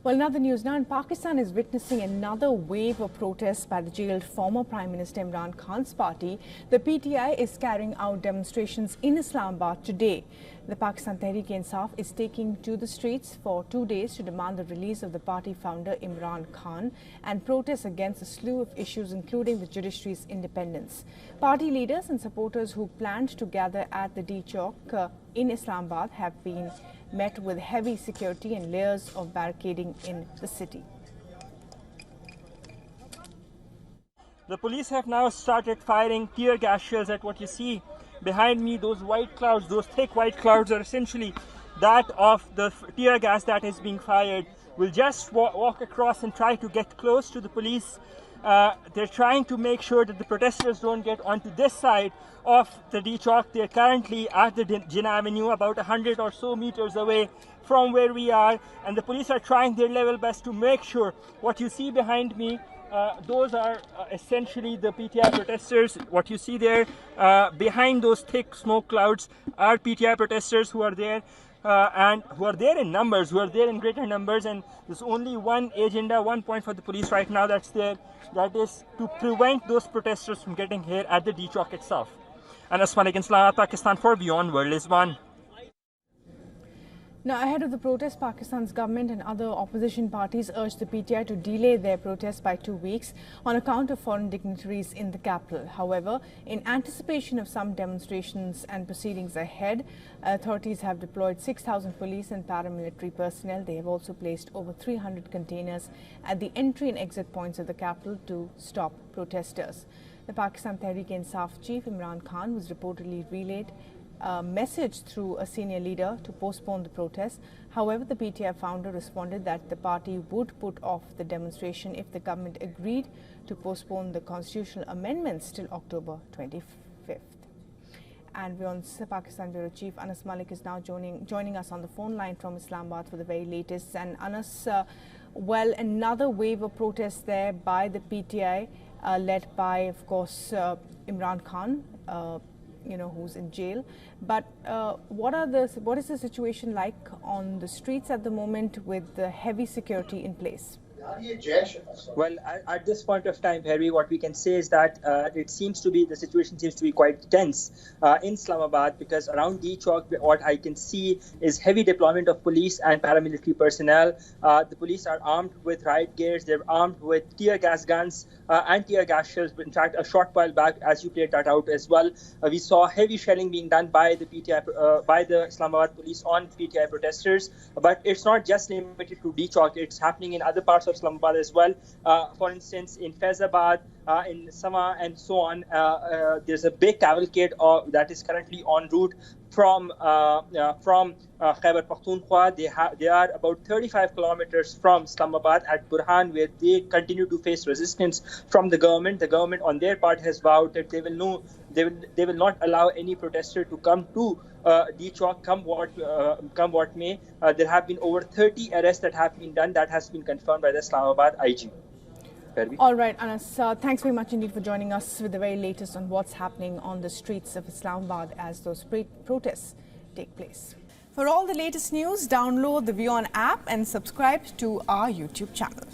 Well, another news now, in Pakistan is witnessing another wave of protests by the jailed former Prime Minister Imran Khan's party. The PTI is carrying out demonstrations in Islamabad today. The Pakistan Tehreek-e-Insaf is taking to the streets for 2 days to demand the release of the party founder Imran Khan and protest against a slew of issues, including the judiciary's independence. Party leaders and supporters who planned to gather at the d-chowk in Islamabad have been met with heavy security and layers of barricading in the city. The police have now started firing tear gas shells at what you see behind me. Those white clouds, those thick white clouds are essentially that of the tear gas that is being fired. We'll just walk across and try to get close to the police. They're trying to make sure that the protesters don't get onto this side of the d-chowk. They're currently at the Jinnah Avenue, about 100 or so meters away from where we are, and the police are trying their level best to make sure. What you see behind me, those are essentially the PTI protesters. What you see there behind those thick smoke clouds are PTI protesters who are there. And who are there in numbers, who are there in greater numbers, and there's only one agenda, one point for the police right now that's there, that is to prevent those protesters from getting here at the d-chowk itself. And Islamabad, Islamabad, Pakistan, for WION World is one. Now, ahead of the protest, Pakistan's government and other opposition parties urged the PTI to delay their protest by 2 weeks on account of foreign dignitaries in the capital. However, in anticipation of some demonstrations and proceedings ahead, authorities have deployed 6,000 police and paramilitary personnel. They have also placed over 300 containers at the entry and exit points of the capital to stop protesters. The Pakistan Tehreek-e-Insaf chief Imran Khan was reportedly relayed a message through a senior leader to postpone the protest. However, the PTI founder responded that the party would put off the demonstration if the government agreed to postpone the constitutional amendments till October 25th. And WION's Pakistan Bureau Chief Anas Malik is now joining us on the phone line from Islamabad for the very latest. And Anas, well, another wave of protests there by the PTI, led by, of course, Imran Khan, who's in jail. But what is the situation like on the streets at the moment with the heavy security in place? Well, at this point of time, Harry, what we can say is that the situation seems to be quite tense in Islamabad, because around d-chowk, what I can see is heavy deployment of police and paramilitary personnel. The police are armed with riot gears. They're armed with tear gas guns and tear gas shells. In fact, a short while back, as you played that out as well, we saw heavy shelling being done by the PTI, by the Islamabad police on PTI protesters. But it's not just limited to d-chowk. It's happening in other parts of Islamabad as well. For instance, in Faizabad, in Sama, and so on, there's a big cavalcade that is currently en route from Khyber Pakhtunkhwa. They are about 35 kilometers from Islamabad at Burhan, where they continue to face resistance from the government. The government, on their part, has vowed that they will not allow any protester to come to d-chowk, come what may. There have been over 30 arrests that have been done. That has been confirmed by the Islamabad IG. All right, Anas, thanks very much indeed for joining us with the very latest on what's happening on the streets of Islamabad as those protests take place. For all the latest news, download the WION app and subscribe to our YouTube channel.